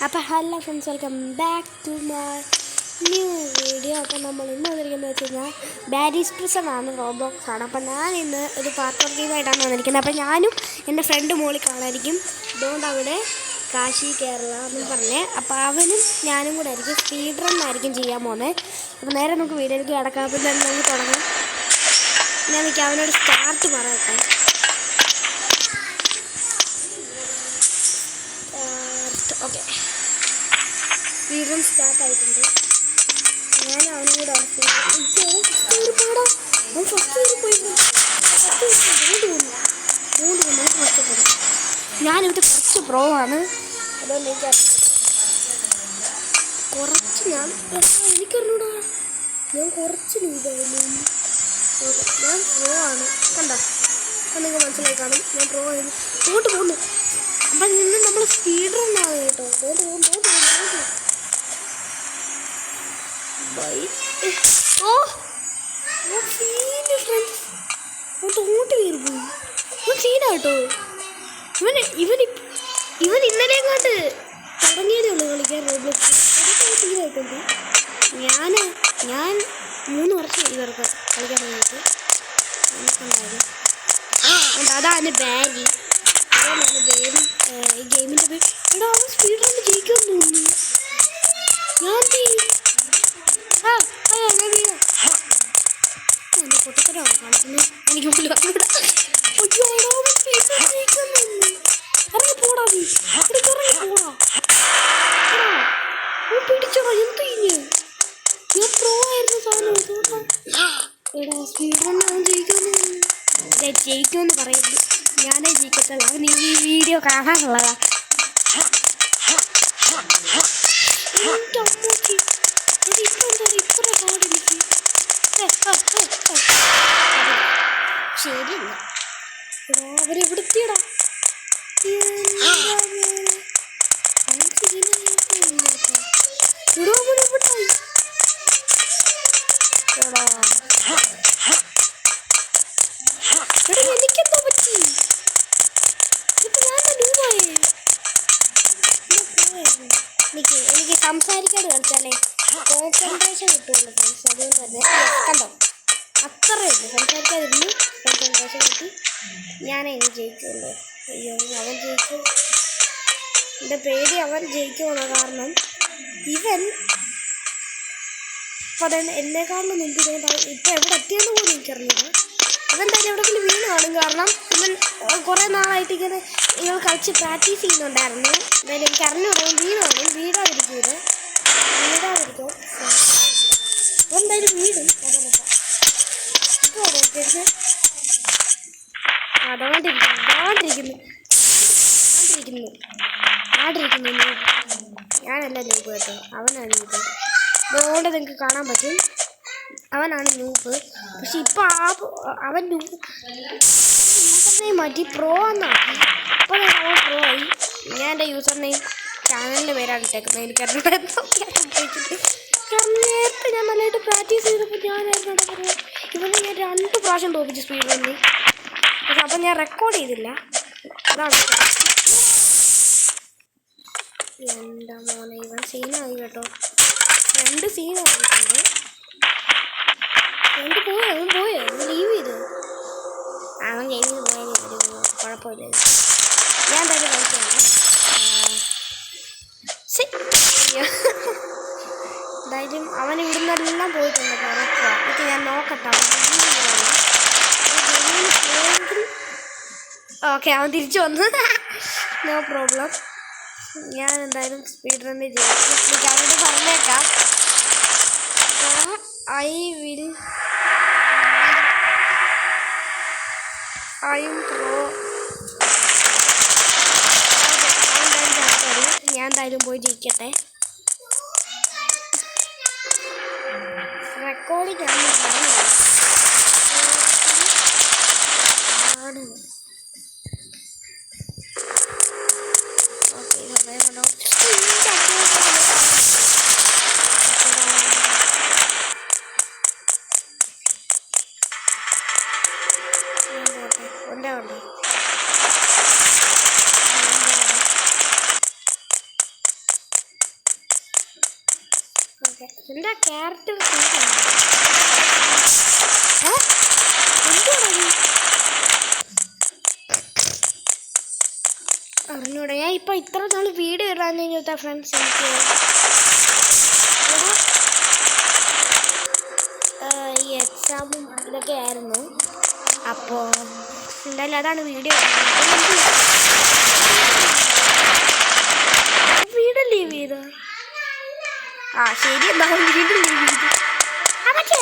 അപ്പോൾ hello friends, welcome back to my new video. അപ്പോൾ നമ്മൾ ഇന്ന് വന്നിരിക്കുന്നത് വെച്ച് കഴിഞ്ഞാൽ ബാരീസ് പ്രിസൺ ആണ്, റോബോക്സ് ആണ്. അപ്പോൾ ഞാൻ ഇന്ന് ഒരു പാർട്ട് ഗെയിമായിട്ടാണ് വന്നിരിക്കുന്നത്. അപ്പോൾ ഞാനും എൻ്റെ ഫ്രണ്ട് മോളിൽ കാണായിരിക്കും. അതുകൊണ്ട് അവിടെ കാശി കേരള എന്ന് പറഞ്ഞ്, അപ്പോൾ അവനും ഞാനും കൂടെ ആയിരിക്കും സ്പീഡ് റൺ ആയിരിക്കും ചെയ്യാൻ പോകുന്നത്. അപ്പോൾ നേരെ നമുക്ക് വീഡിയോയിലേക്ക് കിടക്കാം. അപ്പോൾ തന്നെ നമുക്ക് തുടങ്ങാം. ഞാൻ എനിക്ക് അവനോട് സ്റ്റാർട്ട് പറയട്ടെ. ഓക്കെ, സ്പീഡ് റൺ സ്റ്റാർട്ട് ആയിട്ടുണ്ട്. ഞാൻ അവനും കൂടെ ഞാനിവിടെ കുറച്ച് പ്രോ ആണ്, അതുകൊണ്ട് എനിക്കറിഞ്ഞൂടാ. ഞാൻ കുറച്ച് ലൂസായിരുന്നു. ഓക്കെ, ഞാൻ പ്രോ ആണ്. കണ്ടോ, നിങ്ങൾക്ക് മനസ്സിലായി കാണും. ഞാൻ പ്രോ ആയിരുന്നു. ഇങ്ങോട്ട് പോകുന്നു. അപ്പം നിന്ന് നമ്മൾ സ്പീഡ് റൺ ആവും കേട്ടോ. തോട്ട് കയറിപ്പോയി. സീനാട്ടോ. ഇവൻ ഇന്നലെ എങ്ങോട്ട് തുടങ്ങിയതേ ഉള്ളൂ കളിക്കാൻ റോബ്ലോക്സ്. അതൊക്കെ സീനായിട്ടുണ്ട്. ഞാൻ 3 വർഷം ഇവർക്ക് കളിക്കാൻ തുടങ്ങിയിട്ട് ഉണ്ടായത്. അതാണ് ബാരി. അതാണ് ബാരി. ഈ ഗെയിമിൻ്റെ പേര്. എടാ, അവൻ സ്പീഡ് റൺ ജയിക്കാൻ തോന്നുന്നു. എൻ്റെ പൊട്ടത്തരാണ് കാണിക്കുന്നത്. എനിക്ക് പോലും അറിഞ്ഞൂടാ. അയ്യോ, ഇറങ്ങി പോടാ, നീ ഇറങ്ങി പോടാ. പിടിച്ചോടാ. എന്ത് കഴിഞ്ഞ് ഞാൻ പ്രോ ആയിരുന്നു സാധനം. എടാ, സ്പീഡ് റൺ അവൻ ജയിക്കുമെന്ന് പറയരുത്. ഞാനേ ജയിക്കത്തുള്ളൂ. അവൻ ഈ വീഡിയോ കാണാനുള്ളതാ. ഇത്ര പാടെനിക്ക് ശരിയല്ല. എടാ, അവരെവിടുത്തിയടാ. എനിക്കെന്താ പറ്റി? ഇതിപ്പോ ഞാൻ ലൂവായേ. എനിക്ക് സംസാരിക്കാതെ കളിച്ചാലേ കോൺസെൻട്രേഷൻ കിട്ടുമല്ലോ ഫ്രണ്ട്സ്. അതുകൊണ്ട് തന്നെ കണ്ടോ, അത്രയേ ഉള്ളൂ. സംസാരിക്കാതിരുന്ന് കോൺസെൻട്രേഷൻ കിട്ടി. ഞാനേ ഇനി ജയിക്കുമല്ലോ. അയ്യോ, അവൻ ജയിക്കും. എൻ്റെ പേടി അവൻ ജയിക്കുമെന്ന. കാരണം ഇവൻ അപ്പോൾ അതായത് എന്നെക്കാളിലും മുമ്പ് ഇതുകൊണ്ട് ഇപ്പം എവിടെ എത്തിയെന്ന് പോലും എനിക്കറിയില്ല. ഇവെന്തായാലും എവിടെയെങ്കിലും വീണ് കാണും. കാരണം ഇവൻ കുറേ നാളായിട്ട് ഇങ്ങനെ നിങ്ങൾ കളിച്ച് പ്രാക്ടീസ് ചെയ്യുന്നുണ്ടായിരുന്നു. എന്തായാലും എനിക്ക് അറിഞ്ഞൂടാ. വീണ് കാണും. വീടാതിരിക്കും. എന്തായാലും വീടും. ആണ്ടിരിക്കുന്നു. ഞാനല്ല നൂപ്പ് കേട്ടോ, അവനാണ് നൂപ്പ്. അതുകൊണ്ട് നിങ്ങൾക്ക് കാണാൻ പറ്റും, അവനാണ് നൂപ്പ്. പക്ഷെ ഇപ്പം അവൻ യൂസർ നെയിം മാറ്റി പ്രോ എന്നാക്കി. അപ്പോൾ അവൻ പ്രോ ആയി. ഞാൻ എൻ്റെ യൂസർ നെയിം ചാനലിൻ്റെ പേരാണ് ഇട്ടേക്കുന്നത്. എനിക്കറിയാം. കാരണം നേരത്തെ ഞാൻ നല്ലതായിട്ട് പ്രാക്ടീസ് ചെയ്തപ്പോൾ ഞാനായിരുന്നു പറയുക. ഇവനെ ഞാൻ 2 പ്രാവശ്യം തോപ്പിച്ചു സ്പീഡ് റണ്ണിൽ. പക്ഷെ അപ്പം ഞാൻ റെക്കോർഡ് ചെയ്തില്ല. അതാണ് എൻ്റെ മോനെ. ഇവൻ സീനായി കേട്ടോ. 2 സീനായിട്ടുണ്ട്. 2 പോയോ? അവൻ ലീവ് ചെയ്തു. അവൻ ഗെയിമിൽ പോയാലും കുഴപ്പമില്ല. ഞാൻ എന്തായാലും കളിക്കുകയാണ്. എന്തായാലും അവൻ ഇവിടുന്നെല്ലാം പോയിട്ടുണ്ട്. ഇത് ഞാൻ നോക്കട്ടെ. ഓക്കെ, അവൻ തിരിച്ചു വന്നു. No problem. ഞാൻ എന്തായാലും സ്പീഡ് റൺ ചെയ്തു. അവനോട് പറഞ്ഞേക്കാം, ഐ എം പ്രോ. ഞാൻ എന്തായാലും പോയി ജയിക്കട്ടെ. റെക്കോർഡിംഗ് ആണ്. ഓക്കെ, എന്താ ക്യാരക്ടർ അറിഞ്ഞൂടെ. ഞാൻ ഇപ്പൊ ഇത്ര നാൾ വീഡിയോ ഇടാന്ന് കഴിഞ്ഞാൽ ഫ്രണ്ട്സ് എനിക്ക് ഈ എക്സാമും ഇതൊക്കെ ആയിരുന്നു. അപ്പോൾ എന്തായാലും അതാണ് വീഡിയോ. വീട് ലീവ് ചെയ്തോ? ആ ശരി, എന്തായാലും വീട് ലീവ് ചെയ്തു. അതൊക്കെ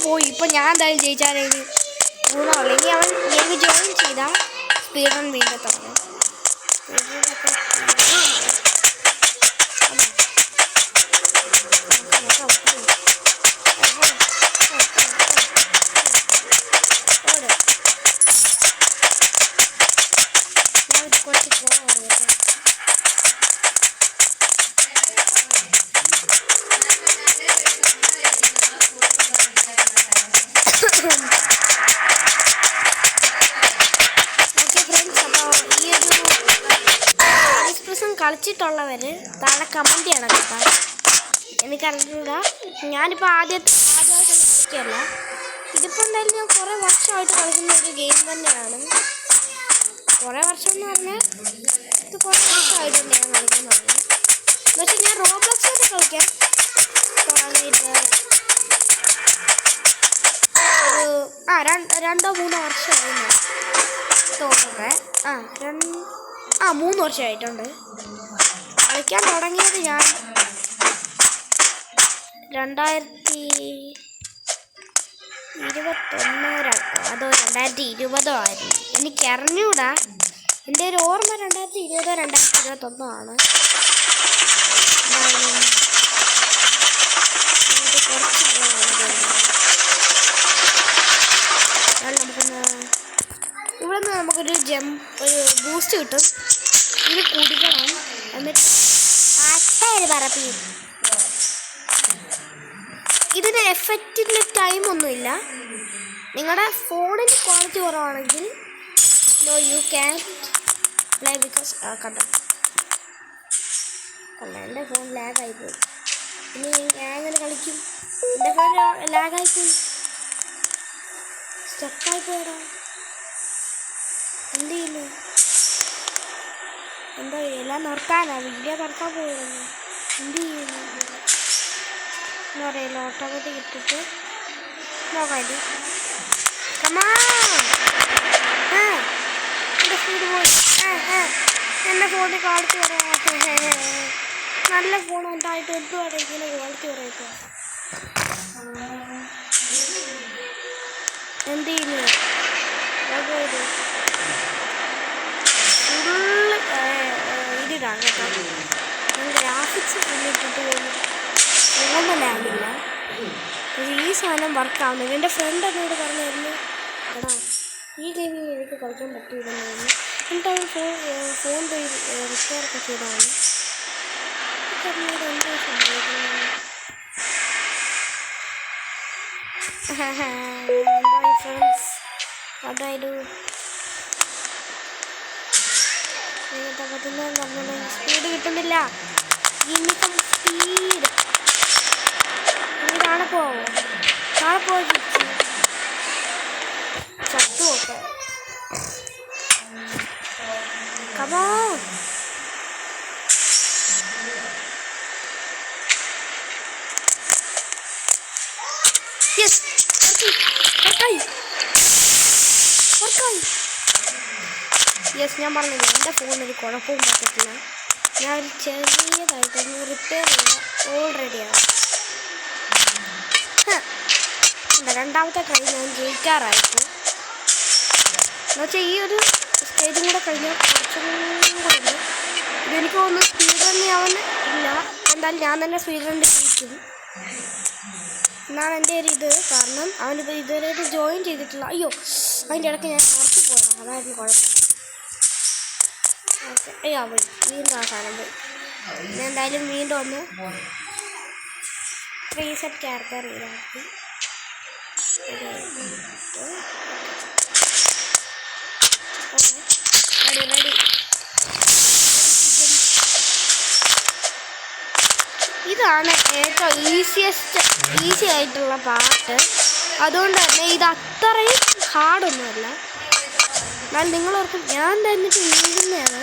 പോയി. ഇപ്പൊ ഞാൻ എന്തായാലും ജയിച്ചാലേ ഗുണമുള്ളൂ. ഇനി അവൻ എനിക്ക് ജോയിൻ ചെയ്താൽ സ്പീഡ് റൺ വീണ്ടും തുടങ്ങും. കളിച്ചിട്ടുള്ളവർ താഴെ കമൻറ്റ് ചെയ്യണം കേട്ടോ. എനിക്കറിഞ്ഞൂടാ, ഞാനിപ്പോൾ ആദ്യമായിട്ട് കളിക്കുകയല്ല. ഇതിപ്പോൾ എന്തായാലും ഞാൻ കുറേ വർഷമായിട്ട് കളിക്കുന്ന ഒരു ഗെയിം തന്നെയാണ്. കുറേ വർഷം എന്ന് പറഞ്ഞാൽ ഇത് കുറേ വർഷമായിട്ടുണ്ട് ഞാൻ കളിക്കാൻ തുടങ്ങി. എന്ന് വെച്ചാൽ ഞാൻ റോബ്ലോക്സിലൊക്കെ കളിക്കാൻ തുടങ്ങിയിട്ട് ഒരു 2-3 വർഷമായി തോന്നുന്നത്. 3 വർഷമായിട്ടുണ്ട് കളിക്കാൻ തുടങ്ങിയത്. ഞാൻ 2021 അതോ 2020 ആയിരുന്നു, എനിക്കറിഞ്ഞൂടാ. എൻ്റെ ഒരു ഓർമ്മ 2020-2021 ആണ്. ഇവിടെ നിന്ന് നമുക്കൊരു ഒരു ബൂസ്റ്റ് കിട്ടും. ഇത് കുടിക്കണം, എന്നിട്ട് പറപ്പി. ഇതിന് എഫക്റ്റിൻ്റെ ടൈമൊന്നുമില്ല. നിങ്ങളുടെ ഫോണിന് ക്വാളിറ്റി കുറവാണെങ്കിൽ യു ക്യാൻ പ്ലേ ബിക്കോസ് കണ്ടോ എൻ്റെ ഫോൺ ലാഗായിപ്പോയി. ഇനി ഞാൻ എങ്ങനെ കളിക്കും? എൻ്റെ ഫോൺ ലാഗായിപ്പോയി, സ്റ്റക്കായിപ്പോയടാ. എന്ത് ചെയ്യുന്നു? എന്താ എല്ലാം നിർത്താനാണ്, വീഡിയോ നിർത്താൻ പോയിരുന്നു. എന്ത് ചെയ്യുന്നു എന്ന് പറയില്ല. ഓട്ടോമാറ്റിക് ഇട്ടിട്ട് നോക്കാതി. എൻ്റെ സ്പീഡ് പോയി. എൻ്റെ ഫോണിൽ ക്വാളിറ്റി കുറവാ. നല്ല ഫോൺ ഉണ്ടായിട്ട് എന്തുവാണ് ഇങ്ങനെ ക്വാളിറ്റി കുറയിപ്പോ? എന്ത് ചെയ്യുന്നു? ഫുള്ള് ഇതിടാണ് കേട്ടോ. ഗ്രാഫിക്സ് ഫുള്ളിട്ടിട്ട് ഫോണിൻ്റെ ലാഗില്ല. ഈ സാധനം വർക്കാവുന്നില്ല. എൻ്റെ ഫ്രണ്ട് എന്നോട് പറഞ്ഞായിരുന്നു, എടാ ഈ ഗെയിമിൽ എനിക്ക് കളിക്കാൻ പറ്റിയില്ലെന്ന്. എന്നിട്ട് അവൻ ഫോൺ പോയി റിപ്പയറൊക്കെ ചെയ്താണ്. എന്താ സംഭവിക്കുന്നത്? ഫ്രണ്ട്സ് അതായത് ഇങ്ങനത്തെ പറ്റുന്ന സ്പീഡ് കിട്ടുന്നില്ല. ഇനിയിപ്പം സ്പീഡ് താഴെ പോവോ? താഴെ പോയി ചത്തുവോക്കെ. കമോ യെസ് യെസ് ഞാൻ പറഞ്ഞില്ല, എൻ്റെ ഫോണിൽ കുഴപ്പവും പറ്റത്തില്ല. ഞാൻ ഒരു ചെറിയതായിട്ടൊന്ന് റിപ്പയർ ചെയ്യാൻ ഓൾറെഡിയാണ്. രണ്ടാമത്തെ ട്രൈ ഞാൻ ജയിക്കാറായിട്ട്. എന്നുവെച്ചാൽ ഈ ഒരു സ്റ്റേജും കൂടെ കഴിഞ്ഞാൽ കുറച്ചും കൂടെ ഉണ്ട്. ഇതെനിക്ക് തോന്നുന്നു സ്പീഡ് റൺ ആവാൻ ഇല്ല. എന്തായാലും ഞാൻ തന്നെ സ്പീഡ് റൺ ജയിക്കും എന്നാണ് എൻ്റെ ഒരു ഇത്. കാരണം അവനിപ്പോൾ ഇതുവരെയായിട്ട് ജോയിൻ ചെയ്തിട്ടില്ല. അയ്യോ, അതിൻ്റെ ഇടയ്ക്ക് ഞാൻ പുറത്ത് പോയതാണ്, അതായിരുന്നു കുഴപ്പം. ഓക്കെ, അയ്യോ പോയി വീണ്ടും ആ സാധനം പോയി. ഞാൻ എന്തായാലും വീണ്ടും ഒന്ന് റീസെറ്റ് ക്യാരക്ടർ ചെയ്താക്കി. റെഡി. ഇതാണ് ഏറ്റവും ഈസി ആയിട്ടുള്ള പാട്ട്. അതുകൊണ്ട് തന്നെ ഇത് അത്രയും ഹാർഡൊന്നുമല്ല. എന്നാൽ നിങ്ങളോർക്കും ഞാൻ തന്നിട്ട് വീഴുന്നതാണ്.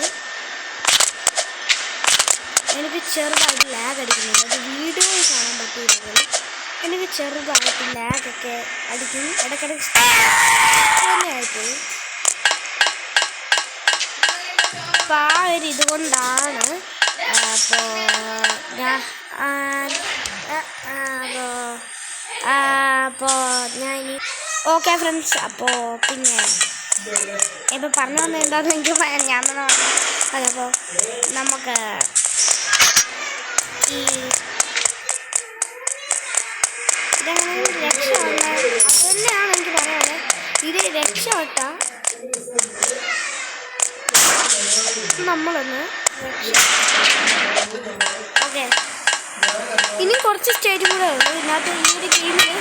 എനിക്ക് ചെറുതായിട്ട് ലാഗ് അടിക്കുന്നുണ്ട്. അത് വീഡിയോയിൽ കാണാൻ പറ്റിയില്ലെങ്കിൽ എനിക്ക് ചെറുതായിട്ട് ലാഗൊക്കെ അടിക്കും. ഇടയ്ക്കിടയ്ക്ക് തന്നെ ആയിപ്പോയി. അപ്പോൾ ആ ഒരു ഇതുകൊണ്ടാണ് അപ്പോൾ ഞാൻ ഓക്കെ ഫ്രണ്ട്സ്. അപ്പോൾ പിന്നെ ഇപ്പോൾ പറഞ്ഞു വന്നത് എന്താണെന്ന് എനിക്ക് ഞാൻ തന്നെ അതപ്പോൾ നമുക്ക് ഈ ഇതെങ്ങനെ രക്ഷപ്പെട്ട അത് തന്നെയാണ് എനിക്ക് പറയാനുള്ളത്. ഇത് രക്ഷപ്പെട്ട നമ്മളൊന്ന് ഓക്കെ. ഇനി കുറച്ച് സ്റ്റേജും കൂടെ ഉള്ളൂ ഇതിനകത്ത്. ഈ ഒരു ഗെയിമിൽ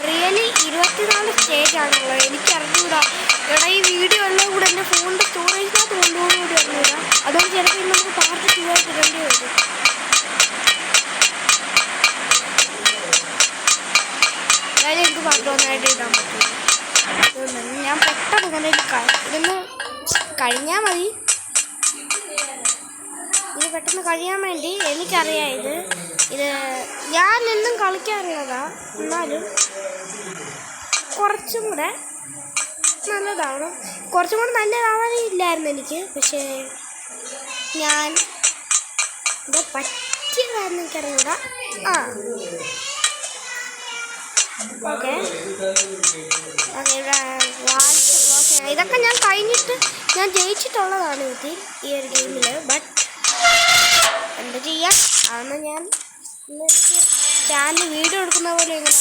റിയലി 24 സ്റ്റേജാണുള്ളത്. എനിക്ക് അറിഞ്ഞൂടാ. എടാ ഈ വീഡിയോ എല്ലാം കൂടെ എൻ്റെ ഫോണിൻ്റെ സ്റ്റോറേജിനകത്ത് കൊണ്ടുപോകുന്ന കൂടി അറിഞ്ഞൂടാ. അതുകൊണ്ട് ചിലപ്പോൾ നമുക്ക് പാർട്ട് 2 ആയിട്ട് ഇടേണ്ടി വരും. അതായത് എനിക്ക് പാർട്ട് 1 ആയിട്ട് ഇടാൻ പറ്റില്ല. അതുകൊണ്ട് ഞാൻ പെട്ടെന്ന് ഇങ്ങനെ ഇതൊന്ന് കഴിഞ്ഞാൽ മതി. ഇത് പെട്ടെന്ന് കഴിയാൻ വേണ്ടി എനിക്കറിയാം. ഇത് ഞാൻ എന്നും കളിക്കാറുള്ളതാണ്. എന്നാലും കുറച്ചും കൂടെ നല്ലതാവണം. കുറച്ചും കൂടെ നല്ലതാവാനേ ഇല്ലായിരുന്നു എനിക്ക്. പക്ഷേ ഞാൻ ഇത് പറ്റിയതായിരുന്നു എനിക്കറിഞ്ഞൂടാ. ഓക്കെ ഇതൊക്കെ ഞാൻ കഴിഞ്ഞിട്ട് ഞാൻ ജയിച്ചിട്ടുള്ളതാണ് ഈ ഒരു ഗെയിമിൽ. ബട്ട് എന്താ ചെയ്യാൻ, അതൊന്നും ഞാൻ ചാനൽ വീഡിയോ എടുക്കുന്ന പോലെ എങ്ങനെ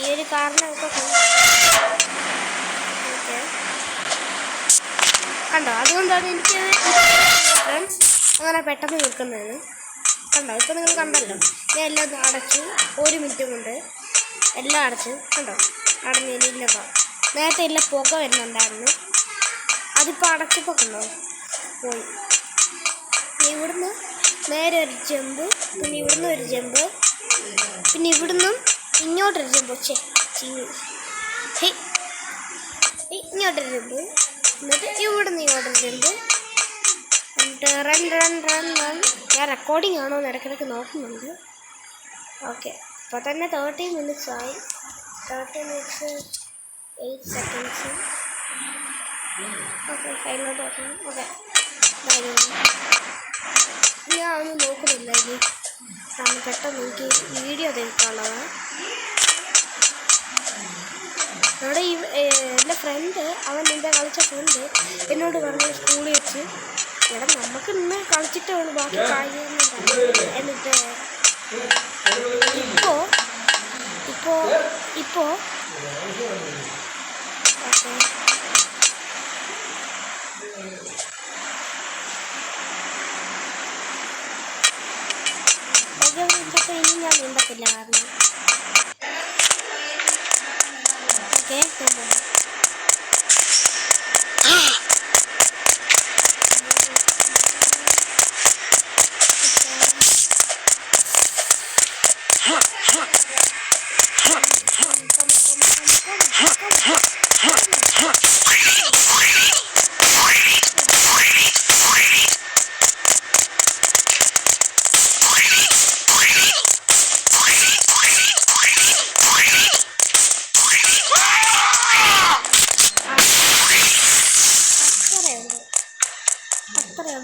ഈ ഒരു കാരണമൊക്കെ ഓക്കെ കണ്ടോ. അതുകൊണ്ടാണ് എനിക്ക് ഫ്രണ്ട്സ് അങ്ങനെ പെട്ടെന്ന് നിൽക്കുന്നത്. കണ്ടോ, ഇപ്പോൾ നിങ്ങൾ കണ്ടല്ലോ. ഞാൻ എല്ലാം അടച്ചു 1 മിനിറ്റ് കൊണ്ട് എല്ലാം അടച്ചു. കണ്ടോ, അടഞ്ഞില്ല. നേരത്തെ ഇല്ല പുക വരുന്നുണ്ടായിരുന്നു. അതിപ്പോൾ അടച്ചപ്പോൾ കണ്ടോ പോയി. ഇവിടുന്ന് നേരെ ഒരു ജമ്പ്, പിന്നെ ഇവിടുന്ന് ഒരു ജമ്പ്, പിന്നെ ഇവിടുന്നും ഇങ്ങോട്ടൊരു ജമ്പ്. ഇങ്ങോട്ടൊരു ജമ്പ്, എന്നിട്ട് ഇവിടുന്ന് ഇങ്ങോട്ടൊരു ജമ്പ്, എന്നിട്ട് റൺ. ഞാൻ റെക്കോർഡിംഗ് ആണോ എന്ന് ഇടയ്ക്കിടയ്ക്ക് നോക്കുന്നുണ്ട്. ഓക്കെ, ഇപ്പോൾ തന്നെ 30 മിനിറ്റ്സ് ആയി. 30 മിനിറ്റ്സ് 8 സെക്കൻഡ്സ്. ഓക്കെ, സൈഡിലോട്ട് നോക്കണം. ഓക്കെ, ഞാൻ ഒന്നും നോക്കുന്നില്ല ഇനി. കാരണം പെട്ടെന്ന് എനിക്ക് വീഡിയോ തീർക്കാനുള്ളതാണ്. അവിടെ എൻ്റെ ഫ്രണ്ട്, അവൻ എൻ്റെ കളിച്ച ഫ്രണ്ട് എന്നോട് പറഞ്ഞു സ്കൂളിൽ വെച്ച്, എടാ നമുക്ക് ഇന്ന് കളിച്ചിട്ടേ ഉള്ളൂ, ബാക്കി കാര്യമൊന്നും പറഞ്ഞു. എന്നിട്ട് ഇപ്പോൾ ഓക്കെ ഇതൊക്കെ ഇനി ഞാൻ നീന്തത്തില്ല. കാരണം ഓക്കെ അത്രയുള്ളൂ.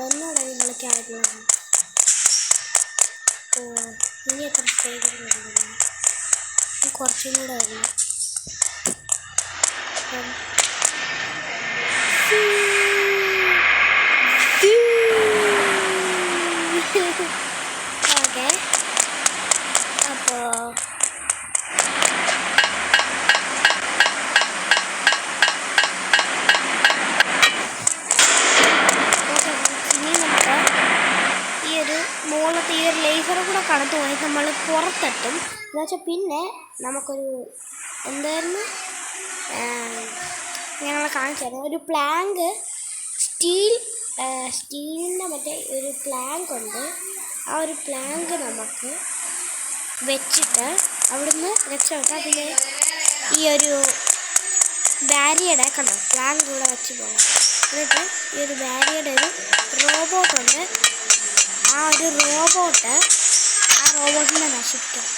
എന്നോടാണ് കളിക്കാറുള്ളത്. ഇനി എത്ര സ്റ്റേജ് കുറച്ചും കൂടെ ആയിരുന്നു. ഓക്കെ, അപ്പോൾ മുകളിലത്തെ ഈ ഒരു ലേസറും കൂടെ കടന്നു പോയി നമ്മൾ പുറത്തെത്തും. എന്നുവെച്ചാൽ പിന്നെ നമുക്കൊരു എന്തായിരുന്നു ഞങ്ങളെ കാണിച്ചു തരാം. ഒരു പ്ലാങ്ക് സ്റ്റീലിൻ്റെ മറ്റേ ഒരു പ്ലാങ്ക് ഉണ്ട്. ആ ഒരു പ്ലാങ്ക് നമുക്ക് വെച്ചിട്ട് അവിടുന്ന് രക്ഷപ്പെട്ടാൽ പിന്നെ ഈ ഒരു ബാരിയുടെ കണ്ടോ പ്ലാങ്ക് ഇവിടെ വെച്ച് പോകാം. എന്നിട്ട് ഈ ഒരു ബാരിയുടെ ഒരു റോബോട്ടുണ്ട്. ആ ഒരു റോബോട്ടിനെ നശിപ്പിക്കാം.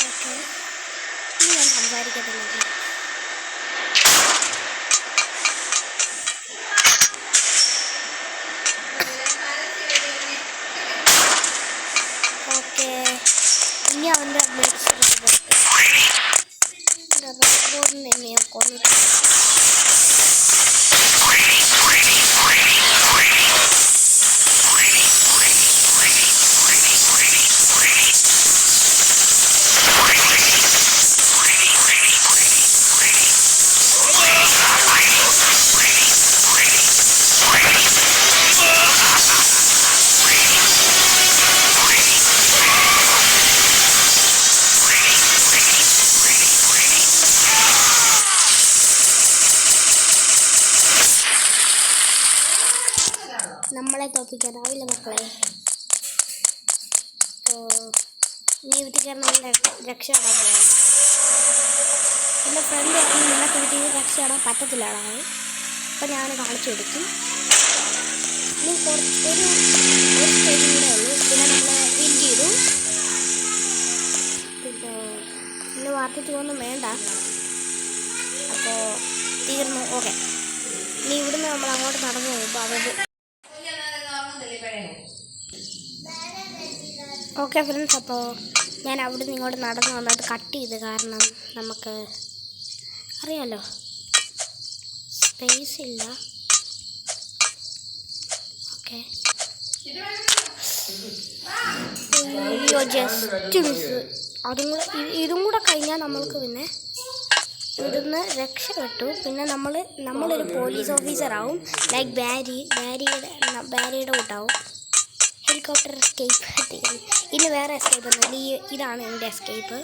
ഓക്കെ, ഇനി ഞാൻ സംസാരിക്കത്തില്ല. ഓക്കെ, ഇനി അവൻ്റെ റോബോട്ടിനെ ഞാൻ കൊന്നിട്ട് നമ്മളെ തോപ്പിക്കാനാവില്ല മക്കളെ. അപ്പോൾ നീ വീട്ടിൽ കയറുന്ന രക്ഷപ്പെടാൻ പോകാം. എൻ്റെ ഫ്രണ്ട് പറഞ്ഞു നിനക്ക് വീട്ടിൽ രക്ഷപ്പെടാൻ പറ്റത്തില്ലാടാണ്. അപ്പോൾ ഞാൻ കാണിച്ചു കൊടുക്കും. ഇനി ഒരു സ്റ്റേജും കൂടെ ഉള്ളൂ. പിന്നെ നമ്മൾ വിൻ ചെയ്തു. പിന്നെ വാർത്തിട്ടൊന്നും വേണ്ട. അപ്പോൾ തീർന്നു. ഓക്കെ, ഇനി ഇവിടുന്ന് നമ്മൾ അങ്ങോട്ട് നടന്നു പോകുമ്പോൾ അവർ ഓക്കെ ഫ്രണ്ട്സ്. അപ്പോൾ ഞാൻ അവിടെ നിന്ന് ഇങ്ങോട്ട് നടന്നു വന്നത് കട്ട് ചെയ്ത്, കാരണം നമുക്ക് അറിയാമല്ലോ സ്പേസ് ഇല്ല. Okay, just miss. ഇതും കൂടെ കഴിഞ്ഞാൽ നമ്മൾക്ക് പിന്നെ ഇവിടുന്ന് രക്ഷപ്പെട്ടു. പിന്നെ നമ്മളൊരു പോലീസ് ഓഫീസറാവും. ലൈക്ക് ബാരിയുടെ കൂട്ടാവും. Helicopter escape. ഇനി വേറെ എസ്കേപ്പ് ഒന്നുമില്ല. ഇതാണ് എൻ്റെ എസ്കേപ്പ്.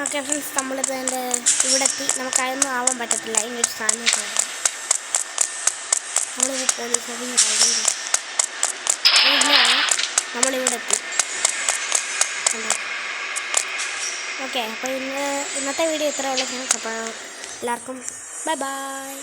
ഓക്കെ ഫ്രണ്ട്സ്, നമ്മളിപ്പോൾ ഇവിടെ എത്തി. നമുക്കതൊന്നും ആവാൻ പറ്റത്തില്ല. അതിൻ്റെ ഒരു സ്ഥാനം നമ്മളിപ്പോൾ പോലീസ് ഓഫീസറായിരുന്നു. നമ്മളിവിടെ എത്തി. ഓക്കെ, അപ്പോൾ ഇന്നത്തെ വീഡിയോ ഇത്ര ഉള്ളൂ ഫ്രണ്ട്സ്. അപ്പോൾ എല്ലാവർക്കും ബൈ ബൈ.